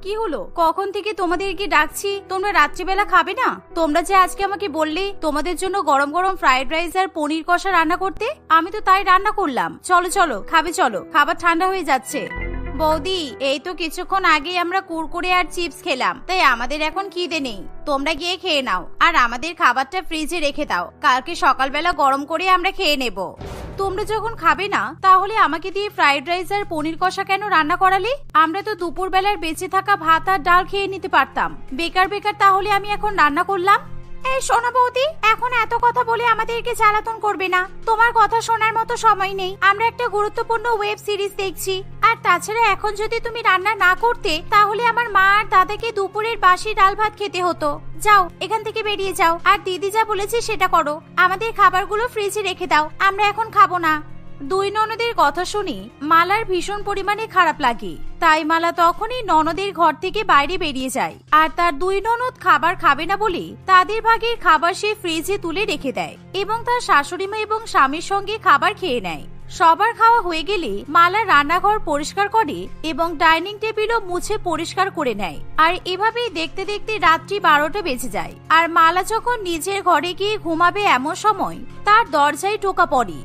কি হলো? কখন থেকে তোমাদেরকে ডাকছি, তোমরা রাত্রিবেলা খাবে না? তোমরা যে আজকে আমাকে বললে তোমাদের জন্য গরম গরম ফ্রাইড রাইস আর পনির কষা রান্না করতে, আমি তো তাই রান্না করলাম। চলো চলো খাবে, চলো, খাবার ঠান্ডা হয়ে যাচ্ছে। বৌদি, এই তো কিছুক্ষণ আগে আমরা কুরকুরে আর চিপস খেলাম, তাই আমাদের এখন খিদে নেই। তোমরা গিয়ে খেয়ে নাও আর আমাদের খাবারটা ফ্রিজে রেখে দাও, কালকে সকালবেলা গরম করে আমরা খেয়ে নেব। তোমরা যখন খাবে না তাহলে আমাকে দিয়ে ফ্রাইড রাইস আর পনির কষা কেন রান্না করালে? আমরা তো দুপুর বেলার বেঁচে থাকা ভাত আর ডাল খেয়ে নিতে পারতাম। বেকার বেকার তাহলে আমি এখন রান্না করলাম। এই শোনো বৌদি, এখন এত কথা বলে আমাদেরকে জ্বালাতন করবে না। তোমার কথা শোনার মতো সময় নেই। আমরা একটা গুরুত্বপূর্ণ ওয়েব সিরিজ দেখছি। আর তাছাড়া এখন যদি তুমি রান্না না করতে তাহলে আমার মা আর দাদাকে দুপুরের বাসি ডাল ভাত খেতে হতো। যাও, এখান থেকে বেরিয়ে যাও, আর দিদি যা বলেছে সেটা করো। আমাদের খাবারগুলো ফ্রিজে রেখে দাও, আমরা এখন খাবো না। দুই ননদের কথা শুনি মালার ভীষণ পরিমাণে খারাপ লাগে। তাই মালা তখনই ননদের ঘর থেকে বাইরে বেরিয়ে যায়, আর তার দুই ননদ খাবার খাবে না বলে তাদের ভাগের খাবার সে ফ্রিজে তুলে রেখে দেয় এবং তার শাশুড়িমা এবং স্বামীর সঙ্গে খাবার খেয়ে নেয়। সবার খাওয়া হয়ে গেলে মালা রান্নাঘর পরিষ্কার করে এবং ডাইনিং টেবিলও মুছে পরিষ্কার করে নেয়। আর এভাবেই দেখতে দেখতে রাত্রি 12টা বেজে যায়। আর মালা যখন নিজের ঘরে গিয়ে ঘুমাবে এমন সময় তার দরজায় টোকা পড়ে।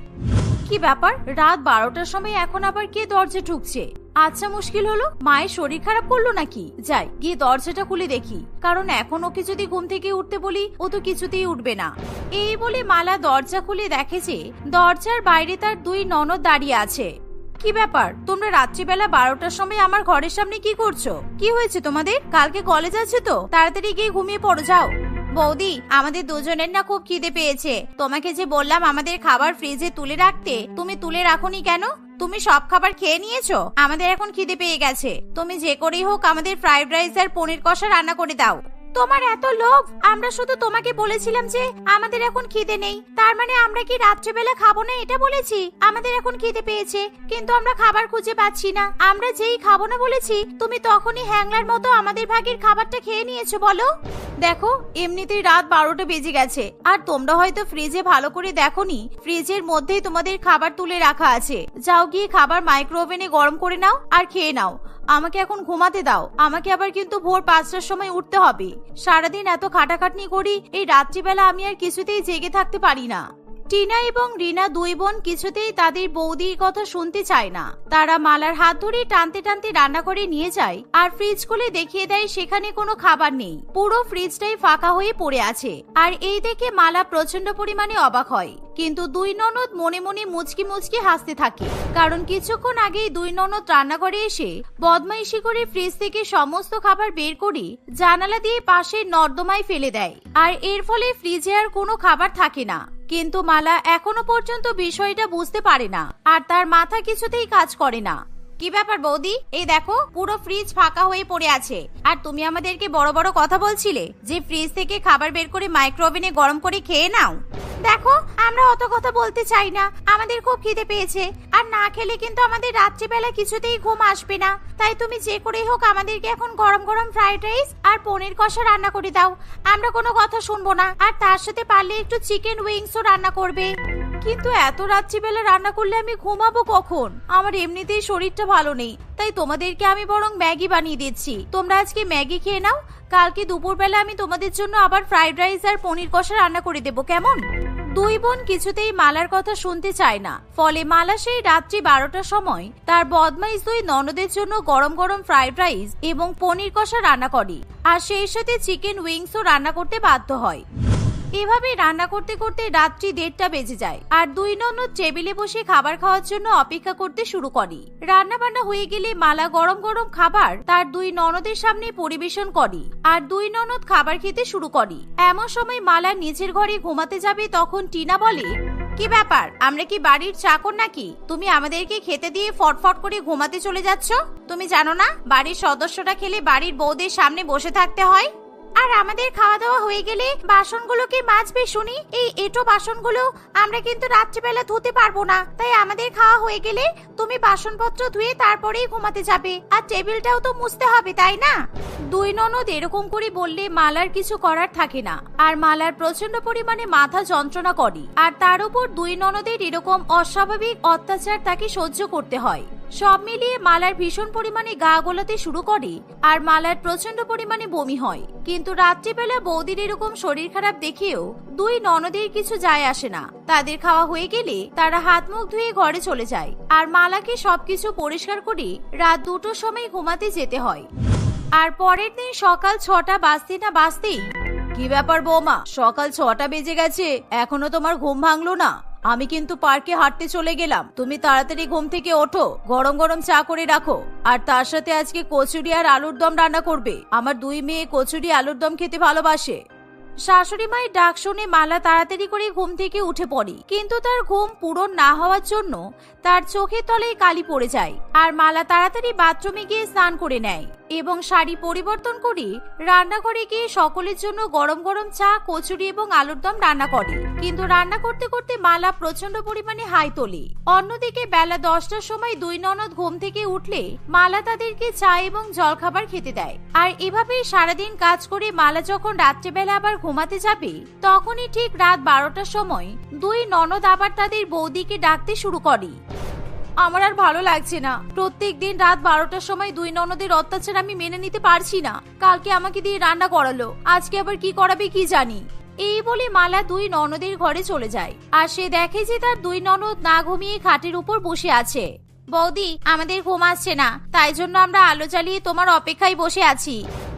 কি ব্যাপার, রাত 12টার সময় এখন আবার কে দরজা ঠুকছে? আচ্ছা, মুশকিল হলো, মায়ের শরীর খারাপ করলো নাকি? যাই গিয়ে দরজাটা খুলে দেখি, কারণ এখন ওকে যদি ঘুম থেকে উঠতে বলি ও তো কিছুতেই উঠবে না। এই বলে মালা দরজা খুলে দেখে যে দরজার বাইরে তার দুই ননদ দাঁড়িয়ে আছে। কি ব্যাপার, তোমরা রাত্রিবেলা 12টার সময় আমার ঘরের সামনে কি করছো? কি হয়েছে তোমাদের? কালকে কলেজ আছে তো, তাড়াতাড়ি গিয়ে ঘুমিয়ে পড়ো যাও। বৌদি, আমাদের দুজনের না খুব খিদে পেয়েছে। তোমাকে যে বললাম আমাদের খাবার ফ্রিজে তুলে রাখতে, তুমি তুলে রাখোনি কেন? তুমি সব খাবার খেয়ে নিয়েছো। আমাদের এখন খিদে পেয়ে গেছে। তুমি যে করেই হোক আমাদের ফ্রাইড রাইস আর পনির কষা রান্না করে দাও। তোমার এত লোভ? আমরা শুধু তোমাকে বলেছিলাম যে আমাদের এখন খিদে নেই, তার মানে আমরা কি রাত্রিবেলা খাবো না এটা বলেছি? আমাদের এখন খিদে পেয়েছে কিন্তু আমরা খাবার খুঁজে পাচ্ছি না। আমরা যেই খাবো না বলেছি তুমি তখনই হ্যাংলার মতো আমাদের ভাগের খাবারটা খেয়ে নিয়েছো। বলো, দেখো এমনিতেই রাত 12টা বেজে গেছে, আর তোমরা হয়তো ফ্রিজে ভালো করে দেখোনি, ফ্রিজের মধ্যেই তোমাদের খাবার তুলে রাখা আছে। যাও গিয়ে খাবার মাইক্রোওভেনে গরম করে নাও আর খেয়ে নাও। আমাকে এখন ঘুমাতে দাও, আমাকে আবার কিন্তু ভোর 5টার সময় উঠতে হবে। সারাদিন এত খাটাখাটনি করি, এই রাত্রিবেলা আমি আর কিছুতেই জেগে থাকতে পারি না। টিনা এবং রিনা দুই বোন কিছুতেই তাদের বৌদির কথা শুনতে চায় না। তারা মালার হাত ধরে টানতে টানতে রান্নাঘরে নিয়ে যায় আর ফ্রিজ খুলে দেখিয়ে দেয় সেখানে কোনো খাবার নেই। পুরো ফ্রিজটাই ফাঁকা হয়ে পড়ে আছে। আর এই দেখে মালা প্রচন্ড পরিমাণে অবাক হয়, কিন্তু দুই ননদ মনে মনে মুচকি মুচকি হাসতে থাকে, কারণ কিছুক্ষণ আগেই দুই ননদ রান্নাঘরে এসে বদমাইশি করে ফ্রিজ থেকে সমস্ত খাবার বের করে জানালা দিয়ে পাশের নর্দমায় ফেলে দেয়। আর এর ফলে ফ্রিজে আর কোনো খাবার থাকে না। কিন্তু মালা এখনো পর্যন্ত বিষয়টা বুঝতে পারে না, আর তার মাথা কিছুতেই কাজ করে না। কি ব্যাপার বৌদি, এই দেখো পুরো ফ্রিজ ফাঁকা হয়ে পড়ে আছে, আর তুমি আমাদেরকে বড় বড় কথা বলছিলে যে ফ্রিজ থেকে খাবার বের করে মাইক্রোওভেনে গরম করে খেয়ে নাও। দেখো, আমরা অত কথা বলতে চাই না, আমাদের খুব খিদে পেয়েছে, আর না খেলে কিন্তু আমাদের রাত্রিবেলা কিছুতেই ঘুম আসবে না। তাই তুমি যে করেই হোক আমাদেরকে এখন গরম গরম ফ্রাইড রাইস আর পনির কষা রান্না করে দাও। আমরা কোনো কথা শুনবো না, আর তার সাথে পারলে একটু চিকেন উইংসও রান্না করবে। কিন্তু এত রাত্রিবেলা রান্না করলে আমি ঘুমাবো কখন? আমার এমনিতেই শরীরটা ভালো নেই, তাই তোমাদেরকে আমি বরং ম্যাগি বানিয়ে দিচ্ছি। তোমরা আজকে ম্যাগি খেয়ে নাও, কালকে দুপুরবেলা আমি তোমাদের জন্য আবার ফ্রাইড রাইস আর পনির কষা রান্না করে দেবো, কেমন? দুই বোন কিছুতেই মালার কথা শুনতে চায় না। ফলে মালা সেই রাত্রি 12টার সময় তার বদমাইশ দুই ননদের জন্য গরম গরম ফ্রাইড রাইস এবং পনির কষা রান্না করে, আর সেই সাথে চিকেন উইংসও রান্না করতে বাধ্য হয়। এভাবে রান্না করতে করতে রাত্রি 1:30টা বেজে যায়, আর দুই ননদ টেবিলে বসে খাবার খাওয়ার জন্য অপেক্ষা করতে শুরু করে। রান্না বান্না হয়ে গেলে মালা গরম গরম খাবার তার দুই ননদের সামনে পরিবেশন করে, আর দুই ননদ খাবার খেতে শুরু করে। এমন সময় মালা নিজের ঘরে ঘুমাতে যাবে, তখন টিনা বলে, কি ব্যাপার, আমরা কি বাড়ির চাকর নাকি? তুমি আমাদেরকে খেতে দিয়ে ফটফট করে ঘুমাতে চলে যাচ্ছ? তুমি জানো না বাড়ির সদস্যরা খেলে বাড়ির বউদের সামনে বসে থাকতে হয়? আর আমাদের খাওয়া দাওয়া হয়ে গেলে বাসনগুলোকে মাজবে শুনি। এই এঁটো বাসনগুলো আমরা কিন্তু রাত্রিবেলা ধুতে পারবো না, তাই আমাদের খাওয়া হয়ে গেলে তুমি বাসনপত্র ধুয়ে তারপরেই ঘুমাতে যাবে, আর টেবিলটাও তো মুছতে হবে, তাই না? দুই ননদ এরকম করে বললে মালার কিছু করার থাকে না, আর মালার প্রচন্ড পরিমাণে মাথা যন্ত্রণা করে, আর তার উপর দুই ননদের এরকম অস্বাভাবিক অত্যাচার তাকে সহ্য করতে হয়। সব মিলিয়ে মালার ভীষণ পরিমাণে গা গোলাতে শুরু করে আর মালার প্রচন্ড পরিমাণে বমি হয়। কিন্তু রাত্রিবেলা বৌদির এরকম শরীর খারাপ দেখেও দুই ননদের কিছু যায় আসে না। তাদের খাওয়া হয়ে গেলে তারা হাত মুখ ধুয়ে ঘরে চলে যায় আর মালাকে সবকিছু পরিষ্কার করে রাত 2টোর সময় ঘুমাতে যেতে হয়। আর পরের দিন সকাল 6টা বাজতে না বাজতেই, কি ব্যাপার বৌমা, সকাল 6টা বেজে গেছে, এখনো তোমার ঘুম ভাঙলো না? আমি কিন্তু পার্কে হাঁটতে চলে গেলাম, তুমি তাড়াতাড়ি ঘুম থেকে ওঠো, গরম গরম চা করে রাখো, আর তার সাথে আজকে কচুরি আর আলুর দম রান্না করবে। আমার 2 মেয়ে কচুরি আলুর দম খেতে ভালোবাসে। শাশুড়ি মায়ের ডাক শুনে মালা তাড়াতাড়ি করে ঘুম থেকে উঠে পড়ে, কিন্তু তার ঘুম পূরণ না হওয়ার জন্য তার চোখের তলায় কালি পড়ে যায়। আর মালা তাড়াতাড়ি বাথরুমে গিয়ে স্নান করে নেয় এবং শাড়ি পরিবর্তন করে রান্নাঘরে গিয়ে সকলের জন্য গরম গরম চা, কচুরি এবং আলুর দম রান্না করে। কিন্তু রান্না করতে করতে মালা প্রচন্ড পরিমাণে হাই তোলে। অন্যদিকে বেলা 10টার সময় দুই ননদ ঘুম থেকে উঠলে মালা তাদেরকে চা এবং জলখাবার খেতে দেয়। আর এভাবেই সারাদিন কাজ করে মালা যখন রাত্রেবেলা আবার ঘুমাতে যাবে, তখনই ঠিক রাত 12টার সময় দুই ননদ আবার তাদের বৌদিকে ডাকতে শুরু করে। আমার আর ভালো লাগছে না, প্রত্যেক দিন রাত 12টার সময় দুই ননদের অত্যাচার আমি মেনে নিতে পারছি না। কালকে আমাকে দিয়ে রান্না করালো, আজকে আবার কি করাবে কি জানি। এই বলে মালা দুই ননদের ঘরে চলে যায় আর সে দেখে যে তার দুই ননদ না ঘুমিয়ে খাটের উপর বসে আছে। বৌদি, আমাদের ঘুম আসছে না, তাই জন্য আমরা আলো জ্বালিয়ে তোমার অপেক্ষায় বসে আছি।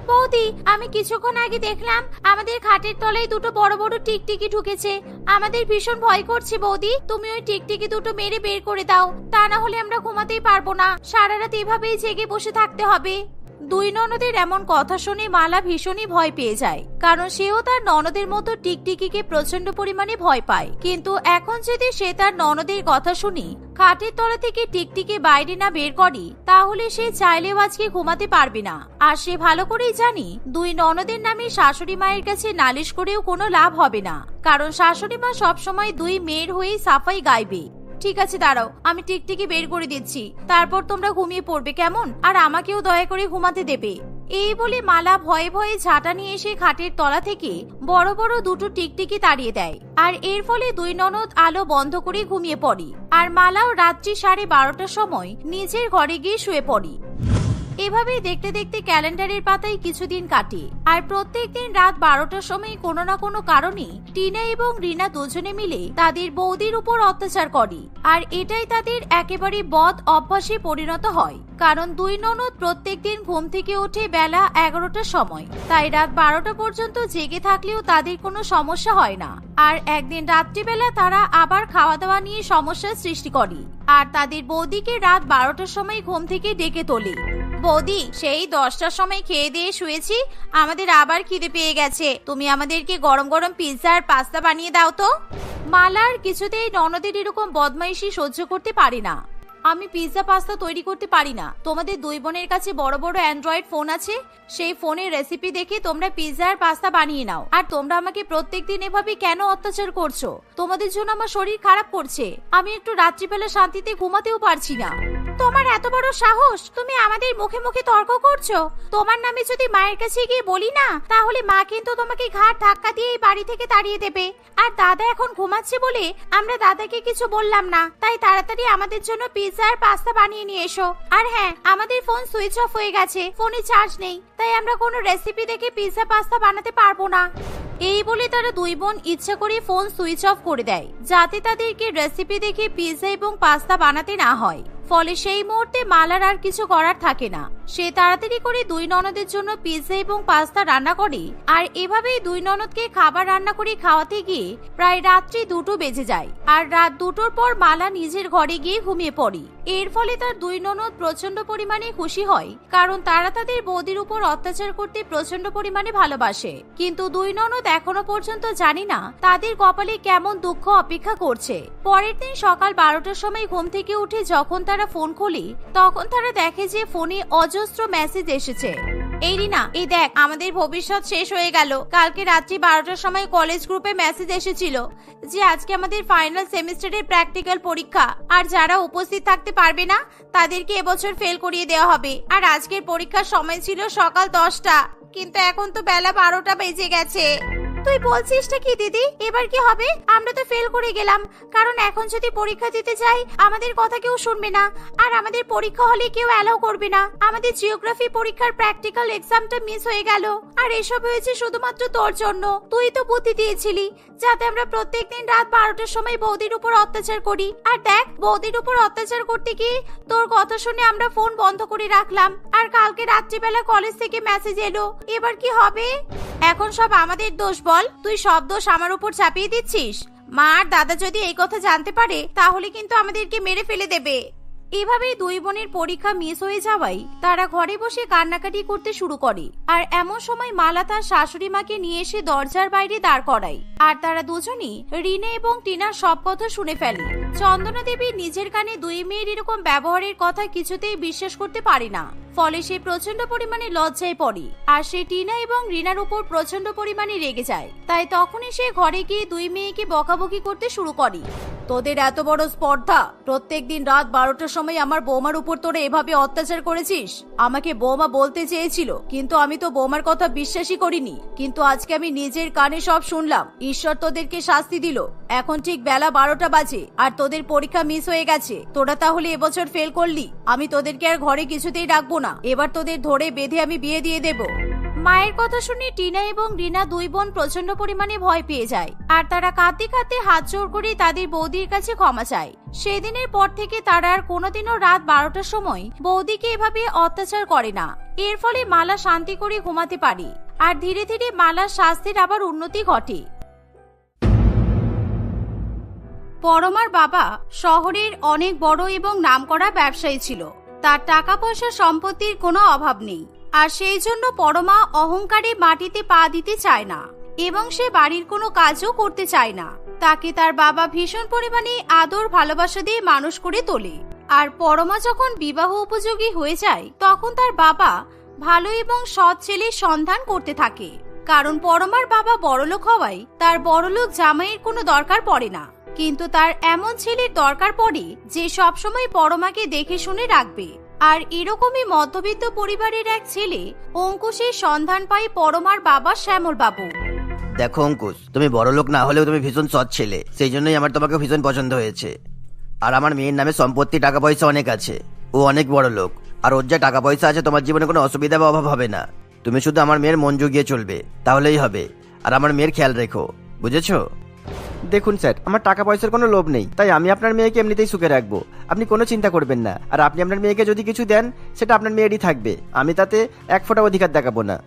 বৌদি, আমি কিছুক্ষণ আগে দেখলাম আমাদের খাটের তলায় দুটো বড় বড় টিকটিকি ঢুকেছে, আমাদের ভীষণ ভয় করছে। বৌদি, তুমি ওই টিকটিকি দুটো মেরে বের করে দাও, তা না হলে আমরা ঘুমাতেই পারবো না, সারা রাত এভাবেই জেগে বসে থাকতে হবে। দুই ননদের এমন কথা শুনে মালা ভীষণই ভয় পেয়ে যায়, কারণ সেও তার ননদের মতো টিকটিকিকে প্রচন্ড পরিমাণে ভয় পায়। কিন্তু এখন যদি সে তার ননদের কথা শুনি খাটের তলা থেকে টিকটিকি বাইরে না বের করে, তাহলে সে চাইলেও আজকে ঘুমাতে পারবে না। আর সে ভালো করেই জানি দুই ননদের নামে শাশুড়ি মায়ের কাছে নালিশ করেও কোনো লাভ হবে না, কারণ শাশুড়ি মা সবসময় দুই মেয়ের হয়েই সাফাই গাইবে। ঠিক আছে, দাঁড়াও, আমি টিকটিকি বের করে দিচ্ছি, তারপর তোমরা ঘুমিয়ে পড়বে কেমন, আর আমাকেও দয়া করে ঘুমাতে দেবে। এই বলে মালা ভয়ে ভয়ে ঝাঁটা নিয়ে এসে খাটের তলা থেকে বড় বড় দুটো টিকটিকি তাড়িয়ে দেয়। আর এর ফলে দুই ননদ আলো বন্ধ করে ঘুমিয়ে পড়ে। আর মালাও রাত্রি 12:30টার সময় নিজের ঘরে গিয়ে শুয়ে পড়ে। এভাবেই দেখতে দেখতে ক্যালেন্ডারের পাতায় কিছুদিন কাটে। আর প্রত্যেকদিন রাত 12টার সময় কোনো না কোনো কারণে টিনা এবং রিনা দুজনে মিলে তাদের বৌদির উপর অত্যাচার করে। আর এটাই তাদের একেবারে বদ অভ্যাসে পরিণত হয়, কারণ দুই ননদ প্রত্যেকদিন ঘুম থেকে ওঠে বেলা 11টার সময়, তাই রাত 12টা পর্যন্ত জেগে থাকলেও তাদের কোনো সমস্যা হয় না। আর একদিন রাত্রিবেলা তারা আবার খাওয়া দাওয়া নিয়ে সমস্যার সৃষ্টি করে আর তাদের বৌদিকে রাত 12টার সময় ঘুম থেকে ডেকে তোলে। বৌদি, সেই 10টার সময় খেয়ে দিয়ে শুয়েছি, আমাদের আবার খিদে পেয়ে গেছে, তুমি আমাদেরকে গরম গরম পিৎজা আর পাস্তা বানিয়ে দাও তো। মালার কিছুতেই ননদের এরকম বদমাইশি সহ্য করতে পারে না। আমি পিৎজা পাস্তা তৈরি করতে পারি না, তোমাদের দুই বোনের কাছে বড় বড় অ্যান্ড্রয়েড ফোন আছে, সেই ফোনের রেসিপি দেখে তোমরা পিৎজা আর পাস্তা বানিয়ে নাও। আর তোমরা আমাকে প্রত্যেকদিন এভাবে কেন অত্যাচার করছো? তোমাদের জন্য আমার শরীর খারাপ করছে, আমি একটু রাত্রিবেলা শান্তিতে ঘুমাতেও পারছি না। তোমার এত বড় সাহস, তুমি আমাদের মুখে মুখে তর্ক করছো? তোমার নামে যদি মায়ের কাছে গিয়ে বলি না, তাহলে মা কিন্তু তোমাকে ঘাট ধাক্কা দিয়ে এই বাড়ি থেকে তাড়িয়ে দেবে। আর দাদা এখন ঘুমাচ্ছে বলে আমরা দাদাকে কিছু বললাম না, তাই তাড়াতাড়ি আমাদের জন্য পিৎজা আর পাস্তা বানিয়ে নিয়ে এসো। আর হ্যাঁ, আমাদের ফোন সুইচ অফ হয়ে গেছে, ফোনে চার্জ নেই, তাই আমরা কোনো রেসিপি দেখে পিৎজা পাস্তা বানাতে পারবো না। এই বলে তারা দুই বোন ইচ্ছা করে ফোন সুইচ অফ করে দেয়, যাতে তাদেরকে রেসিপি দেখে পিৎজা এবং পাস্তা বানাতে না হয়। ফলে সেই মুহূর্তে মালার আর কিছু করার থাকে না, সে তাড়াতাড়ি করে দুই ননদের জন্য পিৎজা এবং পাস্তা রান্না করে। আর এভাবেই দুই ননদকে খাবার রান্না করে খাওয়াতে গিয়ে প্রায় রাত্রি 2টো বেজে যায়। আর রাত 2টোর পর মালা নিজের ঘরে গিয়ে ঘুমিয়ে পড়ে। এর ফলে তার দুই ননদ প্রচন্ড পরিমাণে খুশি হয়, কারণ তারা তাদের বৌদির উপর অত্যাচার করতে প্রচন্ড পরিমাণে ভালোবাসে। কিন্তু দুই ননদ এখনো পর্যন্ত জানি না তাদের কপালে কেমন দুঃখ অপেক্ষা করছে। পরের দিন সকাল 12টার সময় ঘুম থেকে উঠে যখন তারা ফোন খুলি, তখন তারা দেখে যে ফোনে অজস্র মেসেজ এসেছে। এই রিনা, এই দেখ, আমাদের ভবিষ্যৎ শেষ হয়ে গেল। কালকে রাত্রি 12টার সময় কলেজ গ্রুপে মেসেজ এসেছিল যে আজকে আমাদের ফাইনাল সেমিস্টারের প্র্যাকটিক্যাল পরীক্ষা, আর যারা উপস্থিত থাকতে পারবে না তাদেরকে এবছর ফেল করিয়ে দেওয়া হবে। আর আজকের পরীক্ষার সময় ছিল সকাল 10টা, কিন্তু এখন তো বেলা 12টা বেজে গেছে। তুই বলছিসটা কি দিদি? এবার কি হবে? আমরা তো ফেল করে গেলাম, কারণ এখন যদি পরীক্ষা দিতে যাই আমাদের কথা কেউ শুনবে না, আর আমাদের পরীক্ষা হলে কেউ অ্যালাউ করবে না। আমাদের জিওগ্রাফি পরীক্ষার প্র্যাকটিক্যাল এক্সামটা মিস হয়ে গেল, আর এসব হয়েছে শুধুমাত্র তোর জন্য। তুই তো বুদ্ধি দিয়েছিলি যাতে আমরা প্রত্যেকদিন রাত 12টার সময় বৌদির উপর অত্যাচার করি, আর দেখ বৌদির উপর অত্যাচার করতে গিয়ে তোর কথা শুনে আমরা ফোন বন্ধ করে রাখলাম, আর কালকে রাত্রিবেলা কলেজ থেকে মেসেজ এলো। এবার কি হবে? এখন সব আমাদের দোষ বল? তুই সব দোষ আমার উপর চাপিয়ে দিচ্ছিস। মা আর দাদা যদি এই কথা জানতে পারে তাহলে কিন্তু আমাদেরকে মেরে ফেলে দেবে। এভাবেই দুই বোনের পরীক্ষা মিস হয়ে যাওয়ায় তারা ঘরে বসে কান্নাকাটি করতে শুরু করে। আর এমন সময় মালা তার শাশুড়ি মাকে নিয়ে এসে দরজার বাইরে দাঁড় করায়, আর তারা দুজনই রিনা এবং টিনার সব কথা শুনে ফেলে। চন্দনা দেবী নিজের কানে দুই মেয়ের এরকম ব্যবহারের কথা কিছুতেই বিশ্বাস করতে পারে না, ফলে সে প্রচন্ড পরিমাণে লজ্জায় পড়ে, আর সে টিনা এবং রিনার উপর প্রচন্ড পরিমাণে রেগে যায়। তাই তখনই সে ঘরে গিয়ে দুই মেয়েকে বকাবকি করতে শুরু করে। তোদের এত বড় স্পর্ধা, প্রত্যেকদিন রাত 12টার সময় আমার বৌমার উপর তোরা এভাবে অত্যাচার করেছিস। আমাকে বৌমা বলতে চেয়েছিল, কিন্তু আমি তো বৌমার কথা বিশ্বাসই করিনি, কিন্তু আজকে আমি নিজের কানে সব শুনলাম। ঈশ্বর তোদেরকে শাস্তি দিল। এখন ঠিক বেলা 12টা বাজে, আর তোদের পরীক্ষা মিস হয়ে গেছে। তোরা তাহলে এবছর ফেল করলি। আমি তোদেরকে আর ঘরে কিছুতেই রাখবো না। এবার তোদের ধরে বেঁধে আমি বিয়ে দিয়ে দেব। মায়ের কথা শুনে টিনা এবং রিনা দুই বোন প্রচন্ড পরিমাণে ভয় পেয়ে যায়, আর তারা কাঁদতে কাঁদতে হাত জোড় করে তাদের বৌদির কাছে ক্ষমা চায়। সেদিনের পর থেকে তারা আর কোনোদিনও রাত 12টার সময় বৌদিকে এভাবে অত্যাচার করে না। এর ফলে মালা শান্তি করে ঘুমাতে পারে, আর ধীরে ধীরে মালার স্বাস্থ্যের আবার উন্নতি ঘটে। পরমার বাবা শহরের অনেক বড় এবং নামকরা ব্যবসায়ী ছিল। তার টাকা পয়সা সম্পত্তির কোনো অভাব নেই, আর সেই জন্য পরমা অহংকারে মাটিতে পা দিতে চায় না, এবং সে বাড়ির কোনো কাজও করতে চায় না। তাকে তার বাবা ভীষণ পরিমাণে আদর ভালোবাসা দিয়ে মানুষ করে তোলে। আর পরমা যখন বিবাহ উপযোগী হয়ে যায় তখন তার বাবা ভালো এবং সৎ ছেলের সন্ধান করতে থাকে, কারণ পরমার বাবা বড়লোক হওয়ায় তার বড়লোক জামাইয়ের কোনো দরকার পড়ে না। কিন্তু তার এমন ছেলের দরকার পড়ে যে সবসময় পরমাকে দেখে শুনে রাখবে। আর এরকমই মধ্যবিত্ত পরিবারের এক ছেলে অঙ্কুশের সন্ধান পায় পরমার বাবা শ্যামল বাবু। দেখো অঙ্কুশ, তুমি বড়লোক না হলেও তুমি ভীষণ সৎ ছেলে, সেই জন্যই আমার তোমাকে ভীষণ পছন্দ হয়েছে। আর আমার মেয়ের নামে সম্পত্তি টাকা পয়সা অনেক আছে, ও অনেক বড় লোক, আর ওর যা টাকা পয়সা আছে তোমার জীবনে কোনো অসুবিধা বা অভাব হবে না। তুমি শুধু আমার মেয়ের মন জুগিয়ে চলবে, তাহলেই হবে। আর আমার মেয়ের খেয়াল রেখো, বুঝেছো? দেখুন স্যার, আমার টাকা পয়সার কোনো লোভ নেই, তাই আমি আপনার মেয়েকে এমনিতেই সুখে রাখবো। আপনি কোনো চিন্তা করবেন না। আর আপনি আপনার মেয়েকে যদি কিছু দেন সেটা আপনার মেয়েরই থাকবে, আমি তাতে এক ফোঁটা অধিকার দেখাবো না।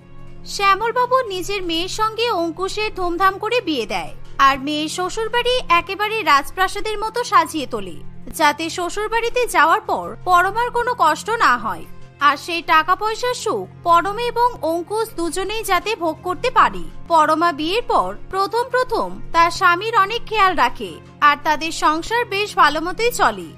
শ্যামল বাবু নিজের মেয়ের সঙ্গে অঙ্কুশের ধুমধাম করে বিয়ে দেয়, আর মেয়ের শ্বশুর বাড়ি একেবারে রাজপ্রাসাদের মতো সাজিয়ে তোলে, যাতে শ্বশুর বাড়িতে যাওয়ার পর পরমার কোনো কষ্ট না হয়। আর সেই টাকা পয়সার সুখ পরমা এবং অঙ্কুশ দুজনেই যাতে ভোগ করতে পারে। পরমা বিয়ের পর প্রথম তার স্বামীর অনেক খেয়াল রাখে, আর তাদের সংসার বেশ ভালো মতোই চলে।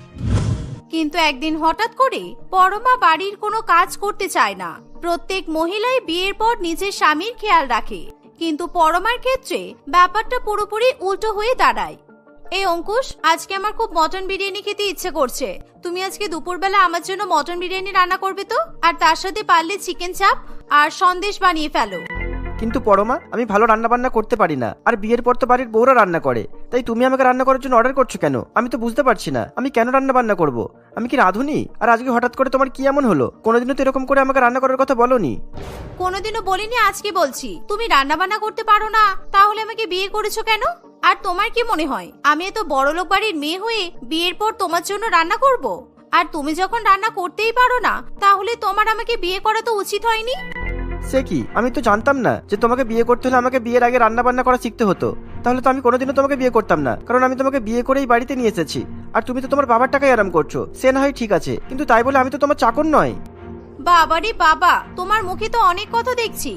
কিন্তু একদিন হঠাৎ করে পরমা বাড়ির কোনো কাজ করতে চায় না। প্রত্যেক মহিলাই বিয়ের পর নিজের স্বামীর খেয়াল রাখে, কিন্তু পরমার ক্ষেত্রে ব্যাপারটা পুরোপুরি উল্টো হয়ে দাঁড়ায়। এই অঙ্কুশ, আজকে আমার খুব মটন বিরিয়ানি খেতে ইচ্ছে করছে। তুমি আজকে দুপুরবেলা আমার জন্য মটন বিরিয়ানি রান্না করবে তো? আর তার সাথে পারলে চিকেন চাপ আর সন্দেশ বানিয়ে ফেলো। কিন্তু পরমা, আমি ভালো রান্না বান্না করতে পারি না, আর বিয়ের পর তো বাড়ির বউরা রান্না করে, তাই তুমি আমাকে রান্না করার জন্য অর্ডার করছো কেন? আমি তো বুঝতে পারছি না আমি কেন রান্না বান্না করব। আমি কি রাঁধুনি? আর আজকে হঠাৎ করে তোমার কি এমন হলো? কোনোদিনও তো এরকম করে আমাকে রান্না করার কথা বলোনি। কোনোদিনও বলিনি, আজকে বলছি। তুমি রান্না বান্না করতে পারো না, তাহলে আমাকে বিয়ে করেছো কেন? আর তোমার কি মনে হয় আমি এত বড়লোক বাড়ির মেয়ে হয়ে বিয়ের পর তোমার জন্য রান্না করব? আর তুমি যখন রান্না করতেই পারো না, তাহলে তোমার আমাকে বিয়ে করা তো উচিত হয়নি। সে কি, আমি তো জানতাম না যে তোমাকে বিয়ে করতে হলে আমাকে বিয়ের আগে রান্না বান্না করা শিখতে হতো। তাহলে তো আমি কোনোদিনও তোমাকে বিয়ে করতাম না, কারণ আমি তোমাকে বিয়ে করেই বাড়িতে নিয়ে এসেছি। আর তুমি তো তোমার বাবার টাকায় আরাম করছো, সে না হয় ঠিক আছে, কিন্তু তাই বলে আমি তো তোমার চাকর নয়। বাবারে বাবা, তোমার মুখে তো অনেক কথা দেখছি।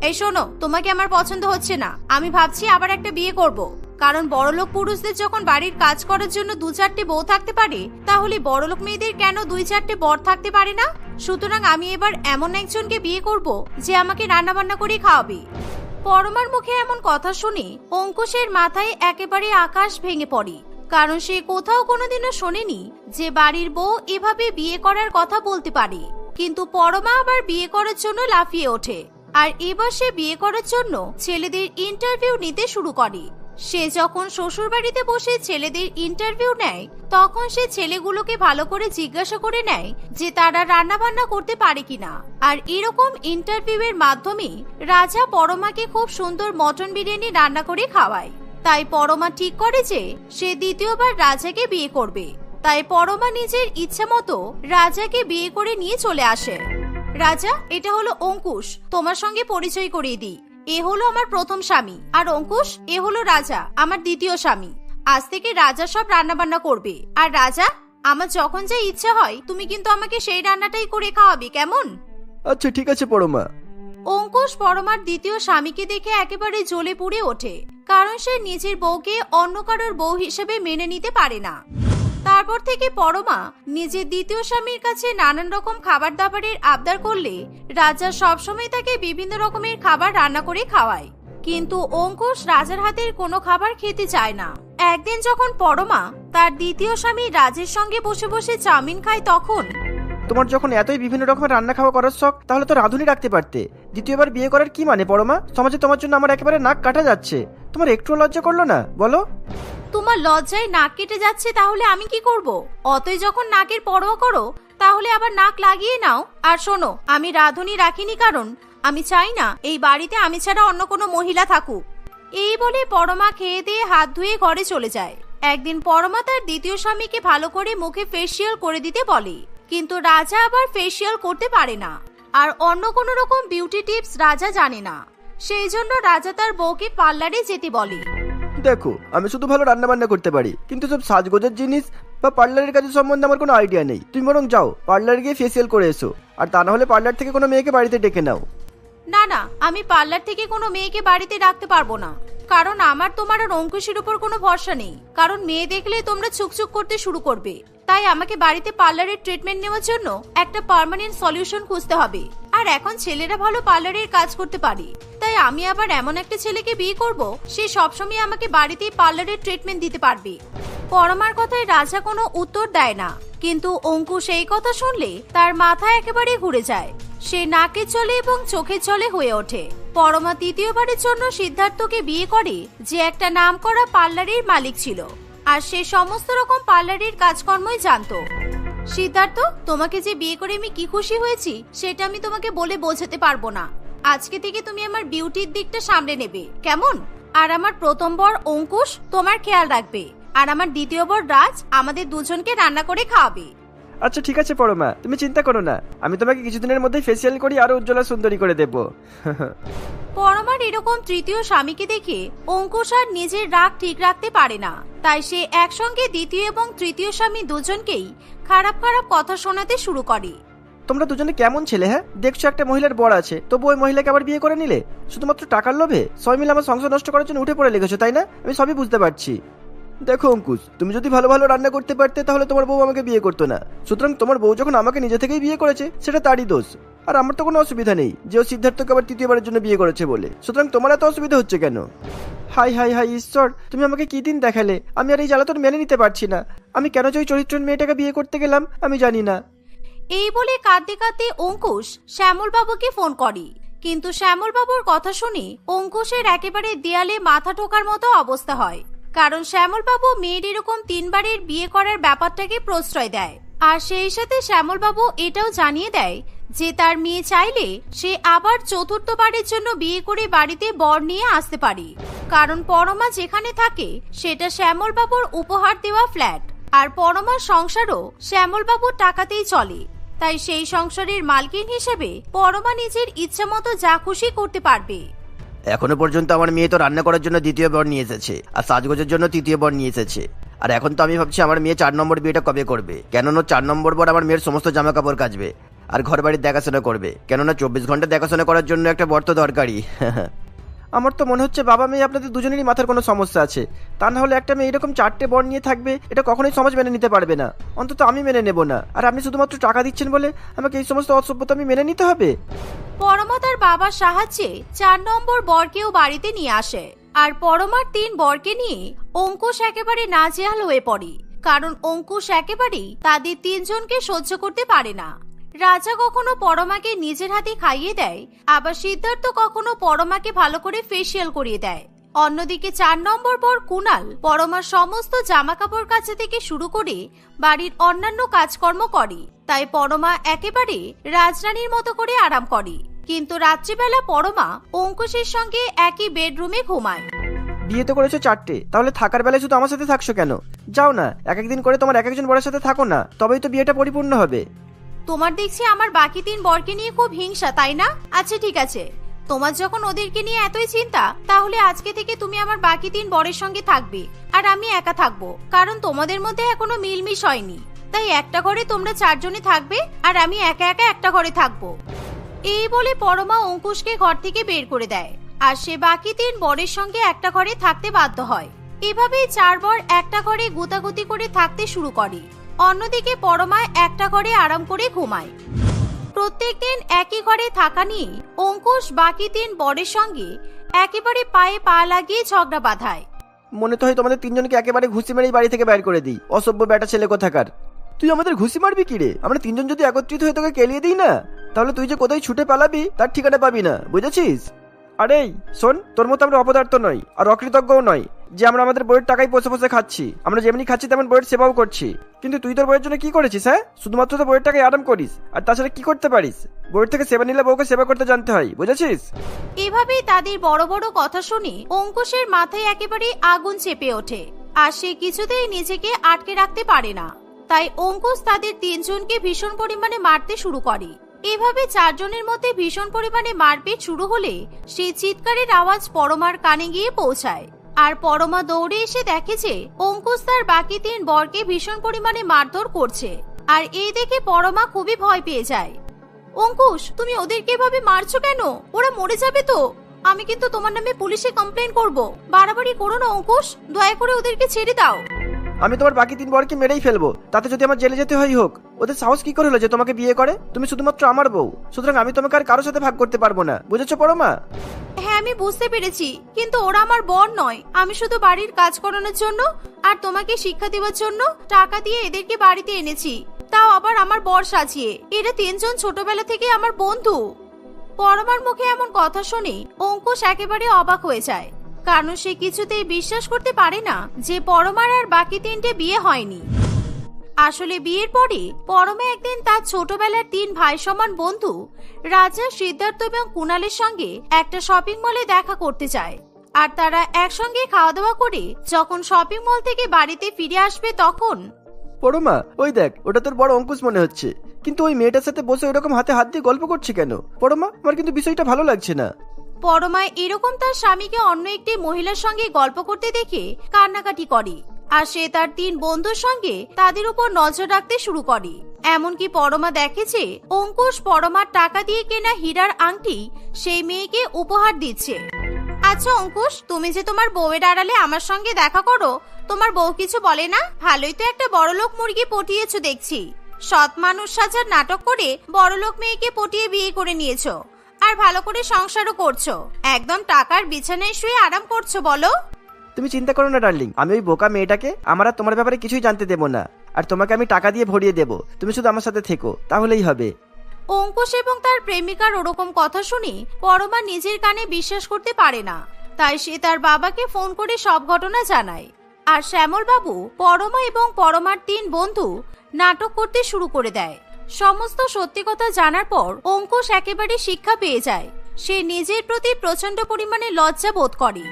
এই শোনো, তোমাকে আমার পছন্দ হচ্ছে না। আমি ভাবছি আবার একটা বিয়ে করব, কারণ বড়লোক পুরুষদের যখন বাড়ির কাজ করার জন্য 2-4টে বউ থাকতে পারে, তাহলে বড়লোক মেয়েদের কেন 2-4টে বর থাকতে পারে না? সুতরাং আমি এবার এমন একজনকে বিয়ে করব যে আমাকে রান্না বান্না করে খাওয়াবে। পরমার মুখে এমন কথা শুনে অঙ্কুশের মাথায় একেবারে আকাশ ভেঙে পড়ে, কারণ সে কোথাও কোনোদিনও শোনেনি যে বাড়ির বউ এভাবে বিয়ে করার কথা বলতে পারে। কিন্তু পরমা আবার বিয়ে করার জন্য লাফিয়ে ওঠে। আর এবার সে বিয়ে করার জন্য ছেলেদের ইন্টারভিউ নিতে শুরু করে। সে যখন শ্বশুর বাড়িতে বসে ছেলেদের ইন্টারভিউ নেয় তখন সে ছেলেগুলোকে ভালো করে জিজ্ঞাসা করে নেয় যে তারা রান্না বান্না করতে পারে কিনা। আর এরকম ইন্টারভিউ এর মাধ্যমে রাজা পরমাকে খুব সুন্দর মটন বিরিয়ানি রান্না করে খাওয়ায়। তাই পরমা ঠিক করে যে সে দ্বিতীয়বার রাজাকে বিয়ে করবে। তাই পরমা নিজের ইচ্ছা মতো রাজাকে বিয়ে করে নিয়ে চলে আসে। রাজা, এটা হলো অঙ্কুশ, তোমার সঙ্গে পরিচয় করিয়ে দিই। এ হলো আমার প্রথম স্বামী, আর অঙ্কুশ এ হলো রাজা, আমার দ্বিতীয় স্বামী। আজ থেকে রাজা সব রান্না বান্না করবে। আর রাজা, আমার যখন যে ইচ্ছা হয় তুমি কিন্তু আমাকে সেই রান্নাটাই করে খাওয়াবে, কেমন? আচ্ছা ঠিক আছে পরমা। অঙ্কুশ পরমার দ্বিতীয় স্বামীকে দেখে একেবারে জ্বলে পুড়ে ওঠে, কারণ সে নিজের বউকে অন্য কারোর বউ হিসেবে মেনে নিতে পারে না। তারপর থেকে পরমা নিজের দ্বিতীয় স্বামীর কাছে নানান রকম খাবার দাবারের আবদার করলে রাজা সবসময় তাকে বিভিন্ন রকমের খাবার রান্না করে খাওয়ায়। কিন্তু অঙ্কুশ রাজার হাতের কোনো খাবার খেতে চায় না। একদিন যখন পরমা তার দ্বিতীয় স্বামী রাজের সঙ্গে বসে বসে চাউমিন খায় তখন, তোমার যখন এতই বিভিন্ন রকমের রান্না খাওয়া করার শখ, তাহলে তো রাঁধুনি রাখতে পারতে। দ্বিতীয়বার বিয়ে করার কি মানে পরমা? সমাজে তোমার জন্য আমার একেবারে নাক কাটা যাচ্ছে। তোমার একটু লজ্জা করলো না বলো? তোমার লজ্জায় নাক কেটে যাচ্ছে, তাহলে আমি কি করব? অতই যখন নাকের পরোয়া করো তাহলে আবার নাক লাগিয়ে নাও। আর শোনো, আমি রাঁধুনি রাখিনি কারণ আমি চাই না এই বাড়িতে আমি ছাড়া অন্য কোনো মহিলা থাকুক। এই বলে পরমা খেয়ে দিয়ে হাত ধুয়ে ঘরে চলে যায়। একদিন পরমা তার দ্বিতীয় স্বামীকে ভালো করে মুখে ফেসিয়াল করে দিতে বলে, কিন্তু রাজা আবার ফেসিয়াল করতে পারে না। আর অন্য কোনো রকম বিউটি টিপস রাজা জানে না। সেই জন্য রাজা তার বউকে পার্লারে যেতে বলে। দেখো, আমি শুধু ভালো রান্না বান্না করতে পারি, কিন্তু সব সাজগোজের জিনিস বা পার্লারের কাজের সম্বন্ধে আমার কোনো আইডিয়া নেই। তুমি বরং যাও পার্লারে গিয়ে ফেসিয়াল করে এসো, আর তা না হলে পার্লার থেকে কোনো মেয়েকে বাড়িতে ডেকে নাও। না না, আমি পার্লার থেকে কোনো মেয়েকে বাড়িতে রাখতে পারবো না, কারণ আমার তোমার আর অঙ্কুশের উপর কোনো ভরসা নেই। কারণ মেয়ে দেখলে তোমরা চুকচুক করতে শুরু করবে। তাই আমাকে বাড়িতে পার্লারের ট্রিটমেন্ট নেওয়ার জন্য একটা পার্মানেন্ট সলিউশন খুঁজতে হবে। আর এখন ছেলেরা ভালো পার্লারের কাজ করতে পারে, তাই আমি আবার এমন একটা ছেলেকে বিয়ে করব সে সবসময় আমাকে বাড়িতেই পার্লারের ট্রিটমেন্ট দিতে পারবে। পরমার কথায় রাজা কোনো উত্তর দেয় না, কিন্তু অঙ্কুশ এই কথা শুনলে তার মাথা একেবারে ঘুরে যায়। সে নাকের জলে এবং চোখের জলে হয়ে ওঠে। পরমা তৃতীয়বারের জন্য সিদ্ধার্থকে বিয়ে করে, যে একটা নামকরা পার্লারের মালিক ছিল, আর সে সমস্ত রকম পার্লারের কাজকর্মই জানতো। সিদ্ধার্থ, তোমাকে যে বিয়ে করে আমি কি খুশি হয়েছি সেটা আমি তোমাকে বলে বোঝাতে পারবো না। আজকে থেকে তুমি আমার বিউটির দিকটা সামলে নেবে, কেমন? আর আমার প্রথম বর অঙ্কুশ তোমার খেয়াল রাখবে, আর আমার দ্বিতীয় বর রাজ আমাদের দুজনকে রান্না করে খাওয়াবে। আচ্ছা ঠিক আছে পরমা, তুমি চিন্তা করো না, আমি তোমাকে কিছুদিনের মধ্যেই ফেসিয়াল করি আরো উজ্জ্বলা সুন্দরী করে দেবো। পরমার এরকম তৃতীয় স্বামীকে দেখে অঙ্কুশ আর নিজের রাগ ঠিক রাখতে পারে না। তাই সে একসঙ্গে দ্বিতীয় এবং তৃতীয় স্বামী দুজনকেই খারাপ খারাপ কথা শোনাতে শুরু করে। তোমরা দুজনে কেমন ছেলে? হ্যাঁ, দেখছো একটা মহিলার বর আছে, তবু ওই মহিলাকে আবার বিয়ে করে নিলে শুধুমাত্র টাকার লোভে। সবাই মিলে আমার সংসার নষ্ট করার জন্য উঠে পড়ে লেগেছো, তাই না? আমি সবই বুঝতে পারছি। দেখো অঙ্কুশ, তুমি যদি ভালো ভালো রান্না করতে পারতে তাহলে তোমার বউ আমাকে বিয়ে করতো না। সুতরাং তোমার বউ যখন আমাকে নিজে থেকেই বিয়ে করেছে সেটা তারই দোষ। আর আমার তো কোনো অসুবিধা নেই যে ও সিদ্ধার্থকে আবার তৃতীয়বারের জন্য বিয়ে করেছে বলে। সুতরাং তোমার এত অসুবিধা হচ্ছে কেন? হাই হাই হাই ঈশ্বর, তুমি আমাকে কি দিন দেখালে! আমি আর এই জ্বালাতন মেনে নিতে পারছি না। আমি কেন যে ওই চরিত্রহীন মেয়েটাকে বিয়ে করতে গেলাম আমি জানি না। এই বলে কাঁদতে কাঁদতে অঙ্কুশ শ্যামল বাবুকে ফোন করে, কিন্তু শ্যামল বাবুর কথা শুনে অঙ্কুশের একেবারে দেয়ালে মাথা ঠোকার মতো অবস্থা হয়। কারণ শ্যামল বাবু মেয়ের এরকম 3 বারের বিয়ে করার ব্যাপারটাকে প্রশ্রয় দেয়। আর সেই সাথে শ্যামল বাবু এটাও জানিয়ে দেয় যে তার মেয়ে চাইলে সে আবার 4র্থবারের জন্য বিয়ে করে বাড়িতে বর নিয়ে আসতে পারে। কারণ পরমা যেখানে থাকে সেটা শ্যামল বাবুর উপহার দেওয়া ফ্ল্যাট, আর পরমার সংসারও শ্যামল বাবুর টাকাতেই চলে। তাই সেই সংসারের মালকিন হিসেবে পরমা নিজের ইচ্ছা মতো যা খুশি করতে পারবে। এখনো পর্যন্ত আমার মেয়ে তো রান্না করার জন্য দ্বিতীয় বর নিয়ে এসেছে, আর সাজগোজের জন্য তৃতীয় বর নিয়ে এসেছে। আর এখন তো আমি ভাবছি আমার মেয়ে 4 নম্বর বিয়েটা কবে করবে, কেননা 4 নম্বর বর আমার মেয়ের সমস্ত জামা কাপড় কাচবে আর ঘর বাড়ির দেখাশোনা করবে, কেননা 24 ঘন্টা দেখাশোনা করার জন্য একটা বর তো দরকারই। আমার তো মনে হচ্ছে বাবা মেয়ে আপনাদের দুজনেরই মাথার কোনো সমস্যা আছে। তা না হলে একটা মেয়ে এরকম 4টে বর নিয়ে থাকবে, এটা কখনোই সমাজ মেনে নিতে পারবে না। অন্তত আমি মেনে নেব না। আর আপনি শুধুমাত্র টাকা দিচ্ছেন বলে আমাকে এই সমস্ত অসভ্যতা আমি মেনে নিতে হবে? পরমা তার বাবার সাহায্যে 4 নম্বর বরকেও বাড়িতে নিয়ে আসে। আর পরমার 3 বরকে নিয়ে অঙ্কুশ একেবারে নাজেহাল হয়ে পড়ে, কারণ অঙ্কুশ একেবারেই তাদের 3 জনকে সহ্য করতে পারে না। রাজা কখনো পরমাকে নিজের হাতে খাইয়ে দেয়, আবার সিদ্ধার্থ কখনো পরমাকে ভালো করে ফেসিয়াল করিয়ে দেয়। অন্যদিকে 4 নম্বর বর কুনাল পরমার সমস্ত জামা কাপড় কাচা থেকে শুরু করে বাড়ির অন্যান্য কাজকর্ম করে। তাই পরমা একেবারে রাজরানীর মতো করে আরাম করে। কিন্তু রাত্রিবেলা পরমা অঙ্কুশের সঙ্গে একই বেডরুমে ঘুমায়। বিয়ে তো করেছো 4টে, তাহলে থাকার বেলায় শুধু আমার সাথে থাকছো কেন? যাও না, এক একদিন করে তোমার এক একজন বরের সাথে থাকো না, তবেই তো বিয়েটা পরিপূর্ণ হবে। তোমার দেখছি আমার বাকি 3 বরকে নিয়ে খুব হিংসা, তাই না? আচ্ছা ঠিক আছে, তোমার যখন ওদেরকে নিয়ে এতই চিন্তা, তাহলে আজকে থেকে তুমি আমার বাকি 3 বরের সঙ্গে থাকবে আর আমি একা থাকবো, কারণ তোমাদের মধ্যে এখনো মিলমিশ হয়নি। তাই একটা ঘরে তোমরা 4 জনই থাকবে আর আমি একা একা একটা ঘরে থাকবো। এই বলে পরমা অঙ্কুশকে ঘর থেকে বের করে দেয় আর সে বাকি 3 বরের সঙ্গে একটা ঘরে থাকতে বাধ্য হয়। এভাবেই 4 বর একটা ঘরে গুতাগুতি করে থাকতে শুরু করে। অন্যদিকে পরমা একটা ঘরে আরাম করে ঘুমায়। প্রত্যেকদিন একই ঘরে থাকা নিয়ে অঙ্কুশ বাকি 3 বরের সঙ্গে একেবারে পায়ে পা লাগিয়ে ঝগড়া বাঁধায়। মনে তো হয় তোমাদের 3 জনকে একেবারে ঘুষি মেরেই বাড়ি থেকে বের করে দিই, অসভ্য বেটা ছেলে কোথাকার। তুই আমাদের ঘুষি মারবি কি রে? আমরা 3 জন যদি একত্রিত হয়ে তোকে কেলিয়ে দিই না, তাহলে তুই যে কোথায় ছুটে পালাবি তার ঠিকানা পাবি না, বুঝেছিস? আরে শোন, তোর মতো আমরা অপদার্থ নই আর অকৃতজ্ঞও নই যে আমরা আমাদের বইয়ের টাকায় বসে বসে খাচ্ছি। আমরা যেমনি খাচ্ছি তেমন বইয়ের সেবাও করছি। কিন্তু তুই তোর বইয়ের জন্য কি করেছিস? হ্যাঁ, শুধুমাত্র তো বইয়ের টাকায় আরাম করিস, আর তাছাড়া কি করতে পারিস? বইয়ের থেকে সেবা নিলে বউকে সেবা করতে জানতে হয়, বুঝেছিস? এভাবেই তাদের বড় বড় কথা শুনে অঙ্কুশের মাথায় একেবারে আগুন চেপে ওঠে আর সে কিছুতেই নিজেকে আটকে রাখতে পারে না। তাই অঙ্কুশ তাদের 3 জনকে ভীষণ পরিমাণে মারতে শুরু করে। এভাবে 4 জনের মধ্যে ভীষণ পরিমাণে মারপিট শুরু হলে সেই চিৎকারের আওয়াজ পরমার কানে গিয়ে পৌঁছায়। আর পরমা দৌড়ে এসে দেখে যে অঙ্কুশ তার বাকি 3 বরকে ভীষণ পরিমাণে মারধর করছে। আর এই দেখে পরমা খুবই ভয় পেয়ে যায়। অঙ্কুশ, তুমি ওদেরকে এভাবে মারছো কেন? ওরা মরে যাবে তো। আমি কিন্তু তোমার নামে পুলিশে কমপ্লেন করব। বাড়াবাড়ি করো না অঙ্কুশ, দয়া করে ওদেরকে ছেড়ে দাও। আমি তোমার বাকি 3 বরকে মেরেই ফেলবো, তাতে যদি আমার জেলে যেতে হয় হোক। ওদের সাহস কি করে হলো যে তোমাকে বিয়ে করে? তুমি শুধুমাত্র আমার বউ, সুতরাং আমি তোমাকে আর কারোর সাথে ভাগ করতে পারবো না, বুঝেছো পরমা? হ্যাঁ আমি বুঝতে পেরেছি, কিন্তু ওরা আমার বর নয়। আমি শুধু বাড়ির কাজ করানোর জন্য আর তোমাকে শিক্ষা দেওয়ার জন্য টাকা দিয়ে এদেরকে বাড়িতে এনেছি, তাও আবার আমার বর সাজিয়ে। এরা 3 জন ছোটবেলা থেকে আমার বন্ধু। পরমার মুখে এমন কথা শুনে অঙ্কুশ একেবারে অবাক হয়ে যায়, কারণ সে কিছুতেই বিশ্বাস করতে পারে না যে পরমার আর বাকি 3টে বিয়ে হয়নি। আসলে বিয়ের পরে পরমা একদিন তার ছোটবেলার 3 ভাই সমান বন্ধু রাজা, সিদ্ধার্থ এবং কুনালের সঙ্গে একটা শপিং মলে দেখা করতে যায়। আর তারা একসঙ্গে খাওয়া দাওয়া করে যখন শপিং মল থেকে বাড়িতে ফিরে আসবে তখন পরমা, ওই দেখ, ওটা তোর বড় অঙ্কুশ মনে হচ্ছে, কিন্তু ওই মেয়েটার সাথে বসে ওইরকম হাতে হাত দিয়ে গল্প করছে কেন? পরমা, আমার কিন্তু বিষয়টা ভালো লাগছে না। পরমা এরকম তার স্বামীকে অন্য একটি মহিলার সঙ্গে গল্প করতে দেখে কান্নাকাটি করে। আর সে তার 3 বন্ধুর সঙ্গে তাদের উপর নজর রাখতে শুরু করে। এমনকি পরমা দেখে যে অঙ্কুশ পরমার টাকা দিয়ে কেনা হীরার আংটি সেই মেয়েকে উপহার দিচ্ছে। আচ্ছা অঙ্কুশ, তুমি যে তোমার বউয়ের আড়ালে আমার সঙ্গে দেখা করো, তোমার বউ কিছু বলে না? ভালোই তো একটা বড়লোক মুরগি পটিয়েছো দেখছি। সৎ মানুষ সাজার নাটক করে বড়লোক মেয়েকে পটিয়ে বিয়ে করে নিয়েছো আর ভালো করে সংসারও করছো। একদম টাকার বিছানায় শুয়ে আরাম করছো। বলো। তুমি চিন্তা করো না ডার্লিং, আমি ওই বোকা মেয়েটাকে আমার আর তোমার ব্যাপারে কিছুই জানতে দেবো না, আর তোমাকে আমি টাকা দিয়ে ভরিয়ে দেবো। তুমি শুধু আমার সাথে থেকো, তাহলেই হবে। অঙ্কুশ এবং তার প্রেমিকার ওরকম কথা শুনে পরমা নিজের কানে বিশ্বাস করতে পারে না। তাই সে তার বাবাকে ফোন করে সব ঘটনা জানায়। আর শ্যামল বাবু পরমা এবং পরমার 3 বন্ধু নাটক করতে শুরু করে দেয়। সমস্ত সত্যি কথা জানার পর অঙ্কুশ একেবারে শিক্ষা পেয়ে যায়। সে নিজের প্রতি প্রচন্ড পরিমাণে লজ্জা বোধ করে।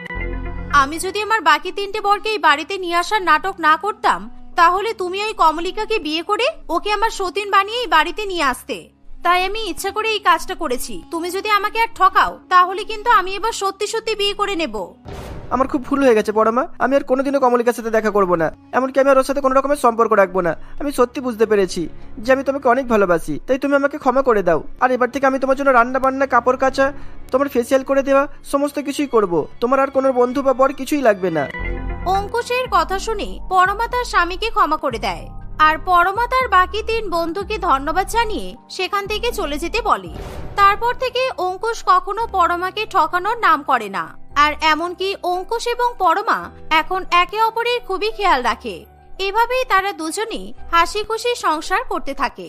আমি যদি আমার বাকি 3টে বরকে এই বাড়িতে নিয়ে আসার নাটক না করতাম, তাহলে তুমি ওই কমলিকাকে বিয়ে করে ওকে আমার সতীন বানিয়ে এই বাড়িতে নিয়ে আসতে। তাই আমি ইচ্ছা করে এই কাজটা করেছি। তুমি যদি আমাকে আর ঠকাও, তাহলে কিন্তু আমি এবার সত্যি সত্যি বিয়ে করে নেব। আমার খুব ভুল হয়ে গেছে পরমা, আমি আর কোনোদিনও কমলিকার সাথে দেখা করবো না, এমনকি আমি আর ওর সাথে কোনো রকমের সম্পর্ক রাখবো না। আমি সত্যি বুঝতে পেরেছি যে আমি তোমাকে অনেক ভালোবাসি, তাই তুমি আমাকে ক্ষমা করে দাও। আর এবার থেকে আমি তোমার জন্য রান্না বান্না, কাপড় কাচা, তোমার ফেসিয়াল করে দেওয়া সমস্ত কিছুই করব। তোমার আর কোনো বন্ধু বা বর কিছুই লাগবে না। অঙ্কুশের কথা শুনে পরমা তার স্বামীকে ক্ষমা করে দেয়। আর পরমা তার বাকি 3 বন্ধুকে ধন্যবাদ জানিয়ে সেখান থেকে চলে যেতে বলে। তারপর থেকে অঙ্কুশ কখনো পরমাকে ঠকানোর নাম করে না। আর এমনকি অঙ্কুশ এবং পরমা এখন একে অপরের খুবই খেয়াল রাখে। এভাবেই তারা দুজনেই হাসি খুশি সংসার করতে থাকে।